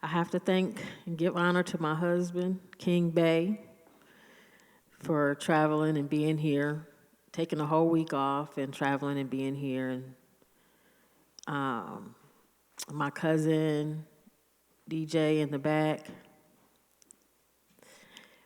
I have to thank and give honor to my husband, King Bay, for traveling and being here, taking a whole week off and traveling and being here. And my cousin, DJ in the back.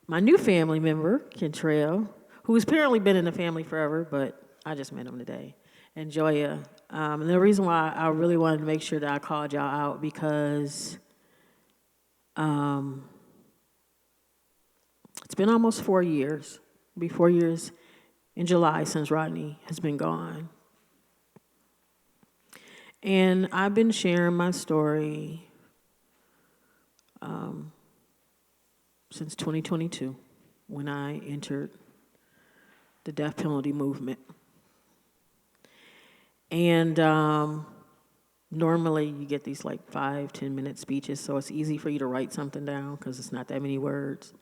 My new family member, Kentrail, who's apparently been in the family forever, but I just met him today, and Joya. And the reason why I really wanted to make sure that I called y'all out because it's been almost 4 years. It'll be 4 years in July since Rodney has been gone. And I've been sharing my story since 2022 when I entered the death penalty movement. And normally you get these like 5-10 minute speeches, so it's easy for you to write something down because it's not that many words.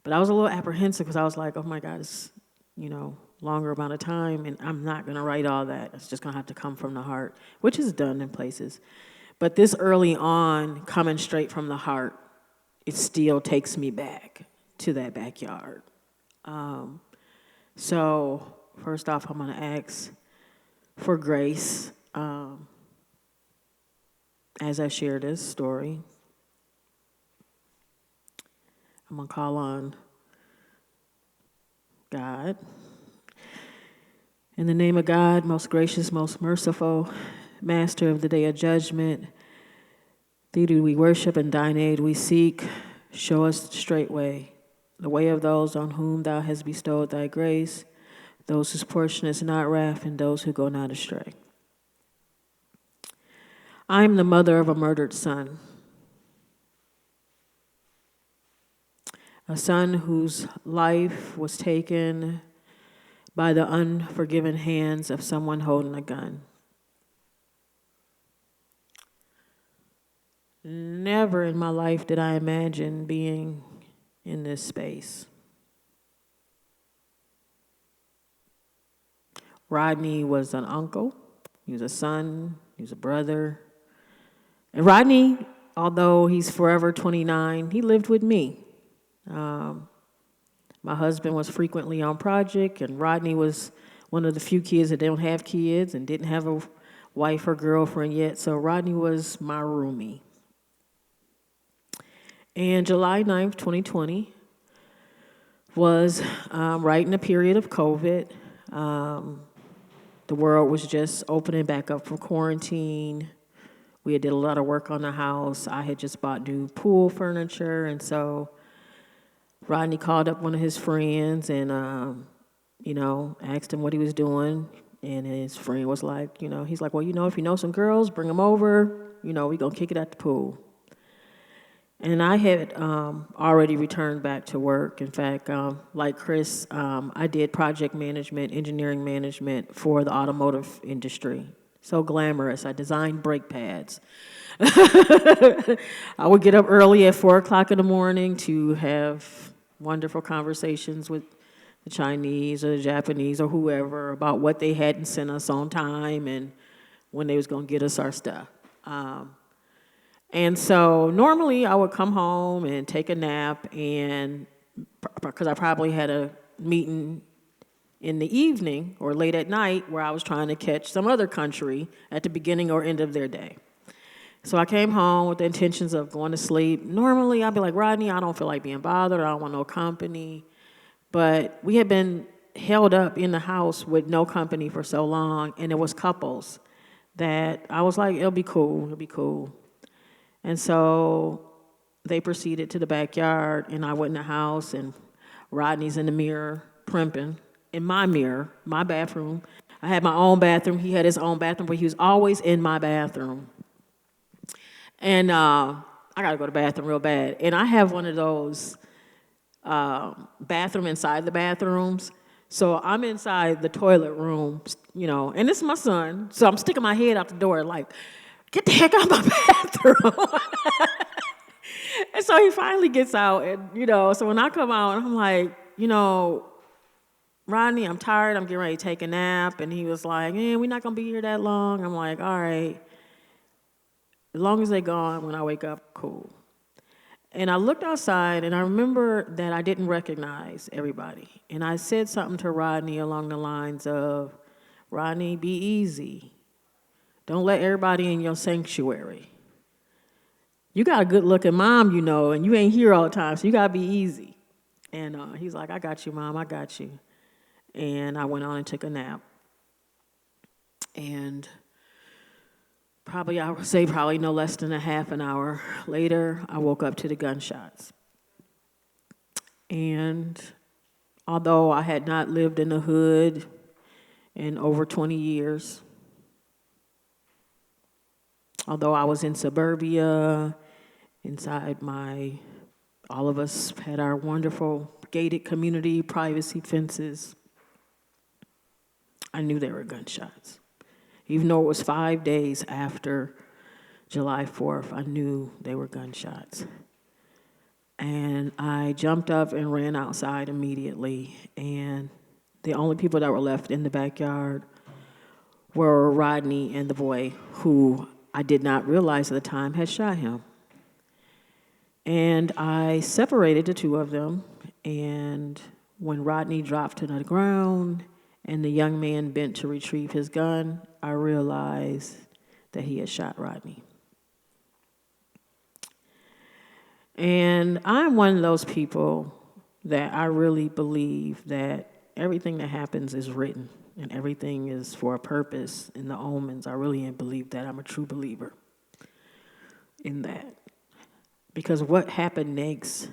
But I was a little apprehensive because I was like, oh my God, it's, longer amount of time, and I'm not going to write all that. It's just going to have to come from the heart, which is done in places. But this early on, coming straight from the heart, it still takes me back to that backyard. So first off, I'm going to ask for grace as I share this story. I'm going to call on God. In the name of God, most gracious, most merciful, Master of the day of judgment, Thee do we worship and Thine aid we seek. Show us the straight way, the way of those on whom Thou hast bestowed Thy grace, those whose portion is not wrath, and those who go not astray. I am the mother of a murdered son, a son whose life was taken by the unforgiving hands of someone holding a gun. Never in my life did I imagine being in this space. Rodney was an uncle, he was a son, he was a brother. And Rodney, although he's forever 29, he lived with me. My husband was frequently on project, and Rodney was one of the few kids that don't have kids and didn't have a wife or girlfriend yet, so Rodney was my roomie. And July 9th, 2020 was right in the period of COVID. The world was just opening back up from quarantine. We had did a lot of work on the house. I had just bought new pool furniture, and so Rodney called up one of his friends and, asked him what he was doing. And his friend was like, he's like, well, if you know some girls, bring them over. We going to kick it at the pool. And I had already returned back to work. In fact, like Chris, I did project management, engineering management for the automotive industry. So glamorous. I designed brake pads. I would get up early at 4 o'clock in the morning to have wonderful conversations with the Chinese or the Japanese or whoever about what they hadn't sent us on time and when they was going to get us our stuff. And so normally I would come home and take a nap, and because I probably had a meeting in the evening or late at night where I was trying to catch some other country at the beginning or end of their day. So I came home with the intentions of going to sleep. Normally, I'd be like, Rodney, I don't feel like being bothered. I don't want no company. But we had been held up in the house with no company for so long, and it was couples that I was like, it'll be cool. And so they proceeded to the backyard, and I went in the house, and Rodney's in the mirror primping. In my mirror, my bathroom. I had my own bathroom. He had his own bathroom, but he was always in my bathroom. And I got to go to the bathroom real bad. And I have one of those bathroom inside the bathrooms. So I'm inside the toilet room, and this is my son. So I'm sticking my head out the door like, get the heck out of my bathroom. And so he finally gets out. And, so when I come out, I'm like, Rodney, I'm tired. I'm getting ready to take a nap. And he was like, we're not going to be here that long. I'm like, all right. As long as they're gone, when I wake up, cool. And I looked outside, and I remember that I didn't recognize everybody. And I said something to Rodney along the lines of, Rodney, be easy. Don't let everybody in your sanctuary. You got a good-looking mom, you know, and you ain't here all the time, so you got to be easy. And he's like, I got you, Mom, I got you. And I went on and took a nap. And I would say no less than a half an hour later, I woke up to the gunshots. And although I had not lived in the hood in over 20 years, although I was in suburbia, all of us had our wonderful gated community privacy fences, I knew there were gunshots. Even though it was 5 days after July 4th, I knew they were gunshots. And I jumped up and ran outside immediately. And the only people that were left in the backyard were Rodney and the boy who I did not realize at the time had shot him. And I separated the two of them. And when Rodney dropped to the ground and the young man bent to retrieve his gun, I realized that he had shot Rodney. And I'm one of those people that I really believe that everything that happens is written and everything is for a purpose in the omens. I really believe that. I'm a true believer in that. Because what happened next,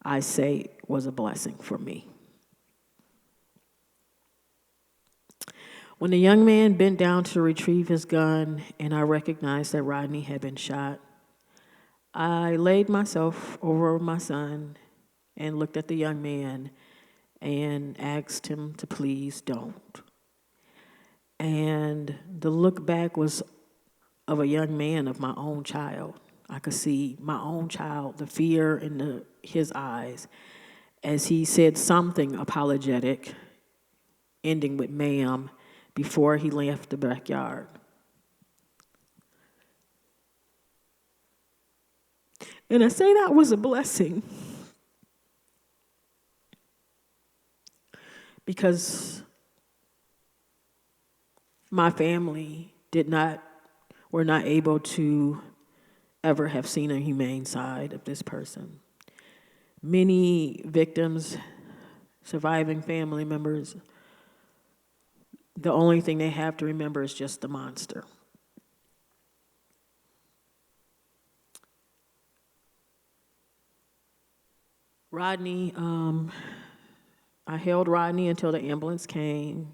I say, was a blessing for me. When the young man bent down to retrieve his gun and I recognized that Rodney had been shot, I laid myself over my son and looked at the young man and asked him to please don't. And the look back was of a young man, of my own child. I could see my own child, the fear in his eyes as he said something apologetic, ending with ma'am, before he left the backyard. And I say that was a blessing because my family were not able to ever have seen a humane side of this person. Many victims, surviving family members, the only thing they have to remember is just the monster. Rodney, I held Rodney until the ambulance came.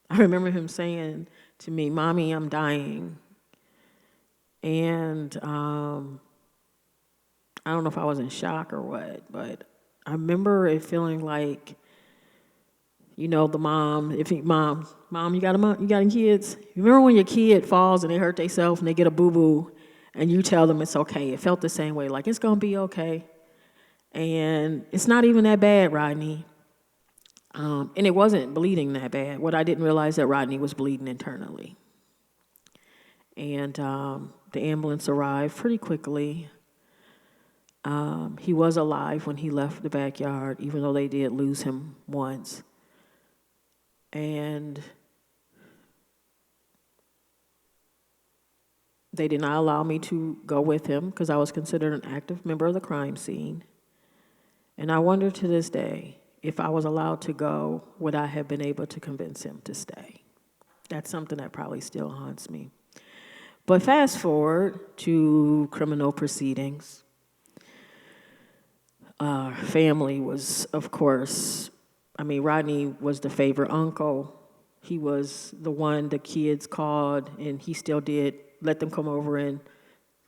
I remember him saying to me, Mommy, I'm dying. And I don't know if I was in shock or what, but I remember it feeling like, you know, the mom, mom, you got any kids? You remember when your kid falls and they hurt themselves and they get a boo-boo and you tell them it's okay? It felt the same way, like it's gonna be okay. And it's not even that bad, Rodney. And it wasn't bleeding that bad. What I didn't realize that Rodney was bleeding internally. And the ambulance arrived pretty quickly. He was alive when he left the backyard, even though they did lose him once. And they did not allow me to go with him because I was considered an active member of the crime scene. And I wonder to this day, if I was allowed to go, would I have been able to convince him to stay? That's something that probably still haunts me. But fast forward to criminal proceedings. Family was, of course, Rodney was the favorite uncle. He was the one the kids called, and he still did let them come over and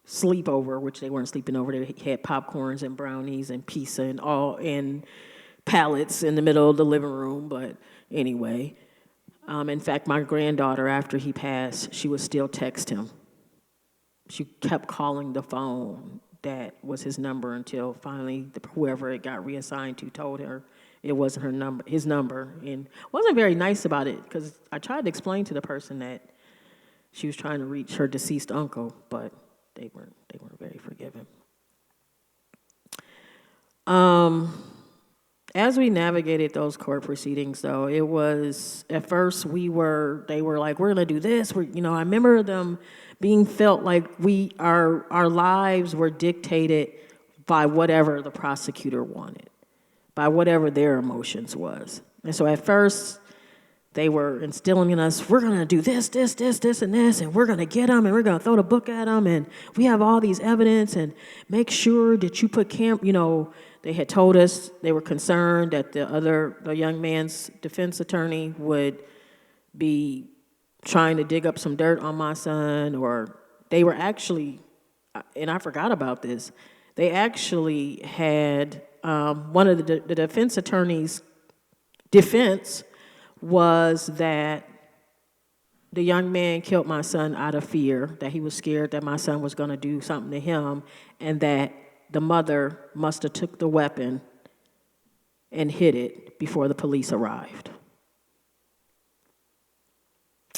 sleep over, which they weren't sleeping over. They had popcorns and brownies and pizza and pallets in the middle of the living room. But anyway, in fact, my granddaughter, after he passed, she would still text him. She kept calling the phone. That was his number until finally whoever it got reassigned to told her it wasn't his number. And wasn't very nice about it because I tried to explain to the person that she was trying to reach her deceased uncle, but they weren't very forgiving. As we navigated those court proceedings, though, it was, at first they were like, we're gonna do this. I remember them being felt like our lives were dictated by whatever the prosecutor wanted, by whatever their emotions was. And so at first, they were instilling in us, we're going to do this, and this, and we're going to get them, and we're going to throw the book at them, and we have all these evidence, and make sure that you put they had told us they were concerned that the young man's defense attorney would be trying to dig up some dirt on my son, or they were actually, and I forgot about this, they actually had one of the defense attorney's defense was that the young man killed my son out of fear, that he was scared that my son was going to do something to him, and that the mother must have took the weapon and hid it before the police arrived.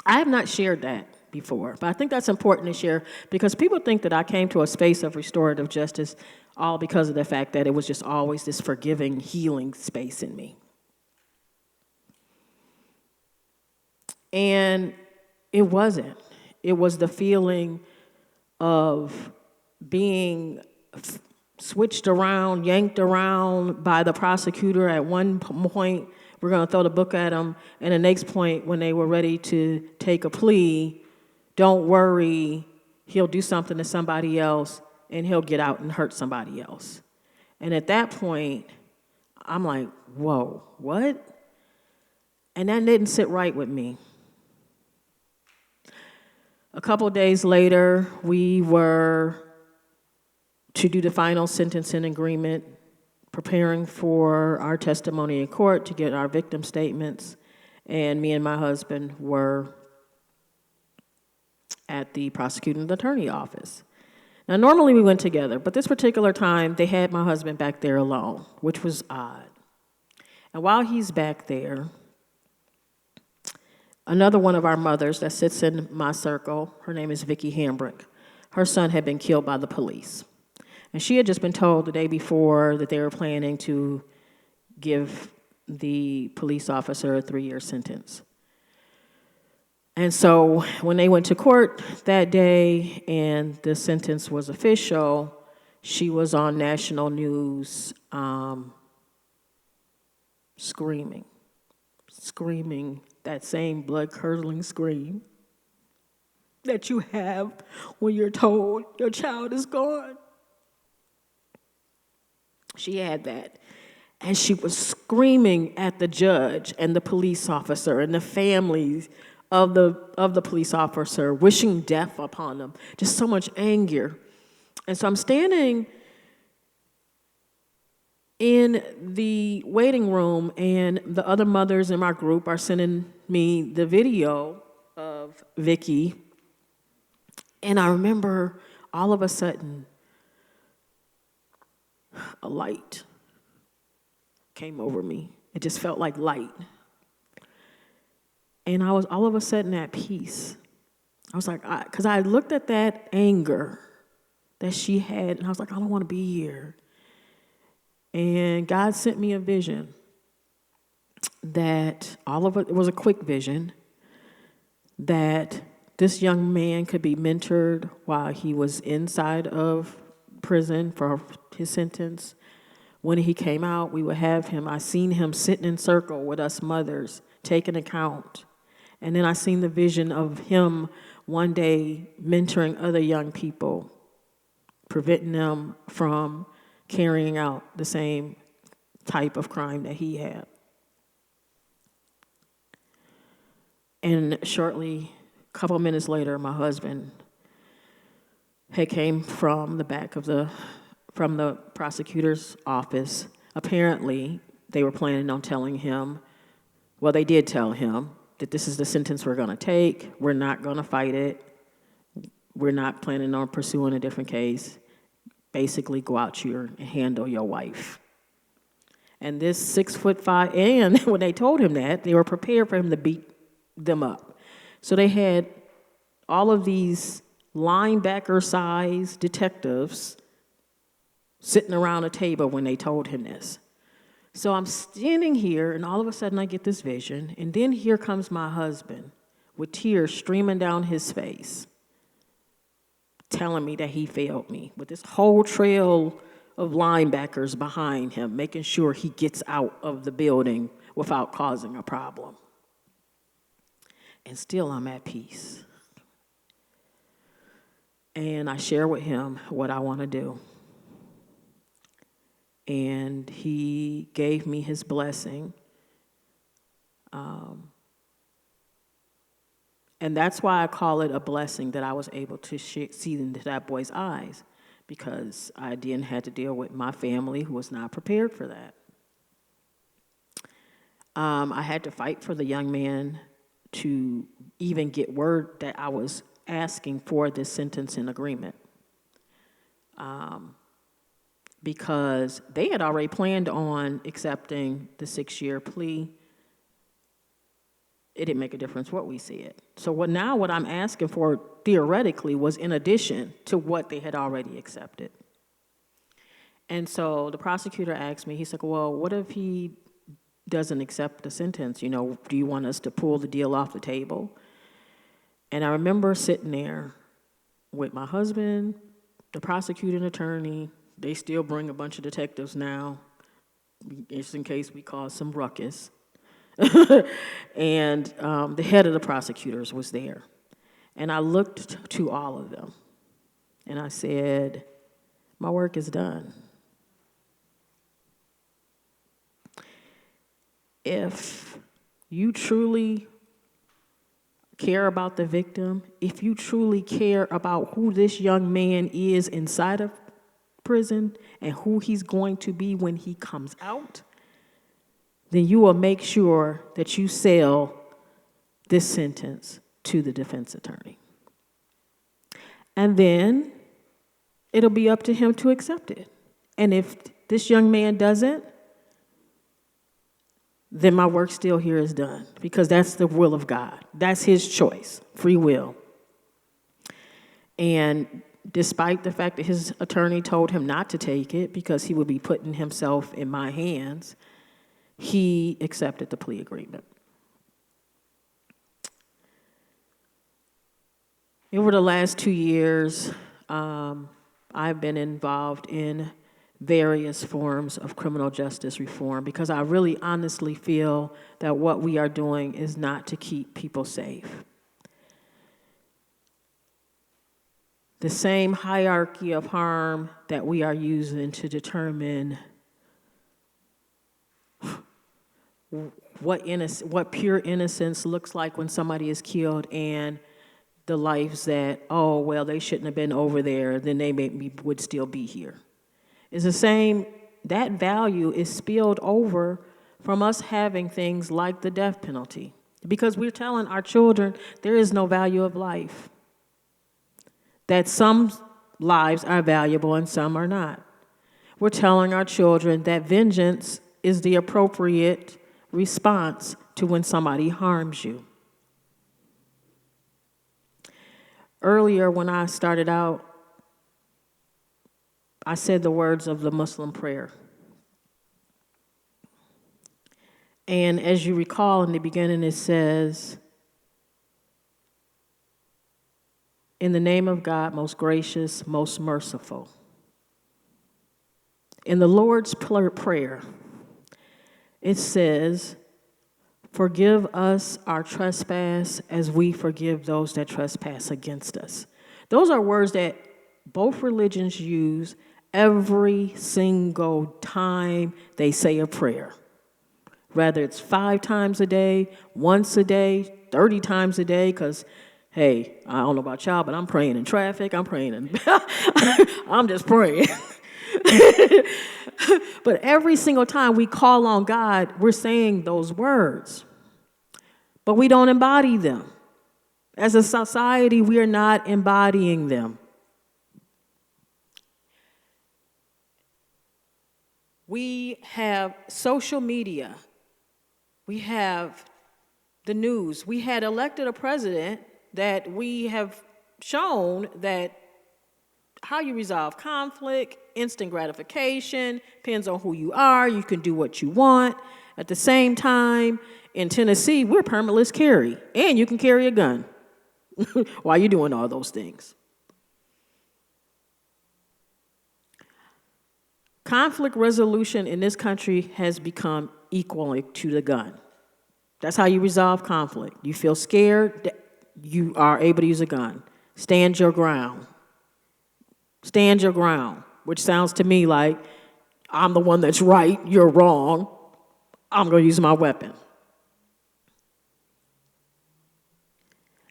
I have not shared that before, but I think that's important to share because people think that I came to a space of restorative justice all because of the fact that it was just always this forgiving, healing space in me. And it wasn't. It was the feeling of being switched around, yanked around by the prosecutor. At one point, we're going to throw the book at them, and the next point, when they were ready to take a plea, don't worry, he'll do something to somebody else, and he'll get out and hurt somebody else. And at that point, I'm like, whoa, what? And that didn't sit right with me. A couple days later, we were to do the final sentencing agreement, preparing for our testimony in court to get our victim statements, and me and my husband were at the prosecuting attorney office. Now, normally we went together, but this particular time, they had my husband back there alone, which was odd. And while he's back there, another one of our mothers that sits in my circle, her name is Vicki Hambrick, her son had been killed by the police. And she had just been told the day before that they were planning to give the police officer a 3-year sentence. And so when they went to court that day and the sentence was official, she was on national news screaming that same blood-curdling scream that you have when you're told your child is gone. She had that. And she was screaming at the judge and the police officer and the families of the police officer, wishing death upon them. Just so much anger. And so I'm standing in the waiting room, and the other mothers in my group are sending me the video of Vicki. And I remember all of a sudden, a light came over me. It just felt like light. And I was all of a sudden at peace. I was like, because I looked at that anger that she had, and I was like, I don't want to be here. And God sent me a vision that it was a quick vision, that this young man could be mentored while he was inside of prison for his sentence. When he came out, we would have him. I seen him sitting in circle with us mothers, taking account. And then I seen the vision of him one day mentoring other young people, preventing them from carrying out the same type of crime that he had. And shortly, a couple of minutes later, my husband had came from the back of from the prosecutor's office. Apparently, they were planning on telling him, well, they did tell him that this is the sentence we're going to take. We're not going to fight it. We're not planning on pursuing a different case. Basically, go out here and handle your wife. And this 6'5", and when they told him that, they were prepared for him to beat them up. So they had all of these linebacker-sized detectives sitting around a table when they told him this. So I'm standing here, and all of a sudden I get this vision, and then here comes my husband with tears streaming down his face, telling me that he failed me, with this whole trail of linebackers behind him, making sure he gets out of the building without causing a problem. And still I'm at peace. And I share with him what I want to do. And he gave me his blessing. And that's why I call it a blessing that I was able to see into that boy's eyes, because I then had to deal with my family who was not prepared for that. I had to fight for the young man to even get word that I was asking for this sentencing agreement. Because they had already planned on accepting the 6-year plea. It didn't make a difference what we said. So what I'm asking for theoretically was in addition to what they had already accepted. And so the prosecutor asked me, he said, well, what if he doesn't accept the sentence? Do you want us to pull the deal off the table? And I remember sitting there with my husband, the prosecuting attorney. They still bring a bunch of detectives now, just in case we cause some ruckus. And the head of the prosecutors was there. And I looked to all of them, and I said, my work is done. If you truly care about the victim, if you truly care about who this young man is inside of prison and who he's going to be when he comes out, then you will make sure that you sell this sentence to the defense attorney. And then it'll be up to him to accept it. And if this young man doesn't, then my work still here is done, because that's the will of God. That's his choice, free will. And despite the fact that his attorney told him not to take it because he would be putting himself in my hands, he accepted the plea agreement. Over the last 2 years, I've been involved in various forms of criminal justice reform, because I really honestly feel that what we are doing is not to keep people safe. The same hierarchy of harm that we are using to determine what pure innocence looks like when somebody is killed, and the lives that, oh, well, they shouldn't have been over there, then they would still be here. It's the same, that value is spilled over from us having things like the death penalty, because we're telling our children there is no value of life, that some lives are valuable and some are not. We're telling our children that vengeance is the appropriate response to when somebody harms you. Earlier, when I started out, I said the words of the Muslim prayer. And as you recall, in the beginning it says, in the name of God, most gracious, most merciful. In the Lord's Prayer, it says, forgive us our trespass as we forgive those that trespass against us. Those are words that both religions use every single time they say a prayer. Whether it's 5 times a day, once a day, 30 times a day, because, hey, I don't know about y'all, but I'm praying in traffic, I'm praying in, I'm just praying. But every single time we call on God, we're saying those words, but we don't embody them. As a society, we are not embodying them. We have social media. We have the news. We had elected a president that we have shown that how you resolve conflict, instant gratification, depends on who you are. You can do what you want. At the same time, in Tennessee, we're permitless carry, and you can carry a gun while you're doing all those things. Conflict resolution in this country has become equal to the gun. That's how you resolve conflict. You feel scared, you are able to use a gun. Stand your ground. Stand your ground, which sounds to me like I'm the one that's right, you're wrong. I'm going to use my weapon.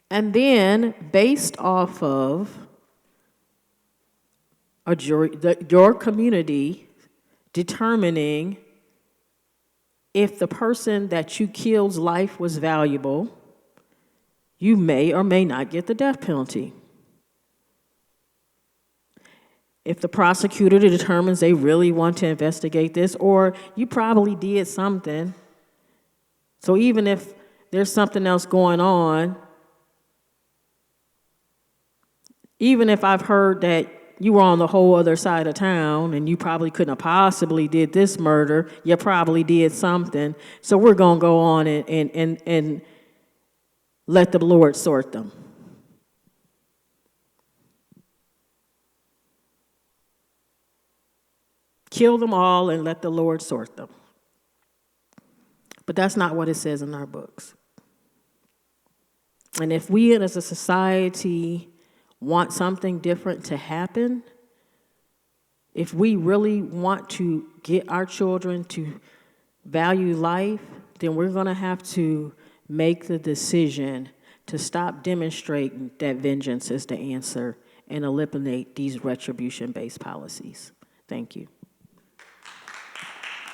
And then, based off of a jury, your community determining if the person that you killed's life was valuable, you may or may not get the death penalty. If the prosecutor determines they really want to investigate this, or you probably did something, so even if there's something else going on, even if I've heard that you were on the whole other side of town and you probably couldn't have possibly did this murder, you probably did something, so we're going to go on and let the Lord sort them. Kill them all and let the Lord sort them. But that's not what it says in our books. And if we as a society want something different to happen, if we really want to get our children to value life, then we're going to have to make the decision to stop demonstrating that vengeance is the answer and eliminate these retribution-based policies. Thank you.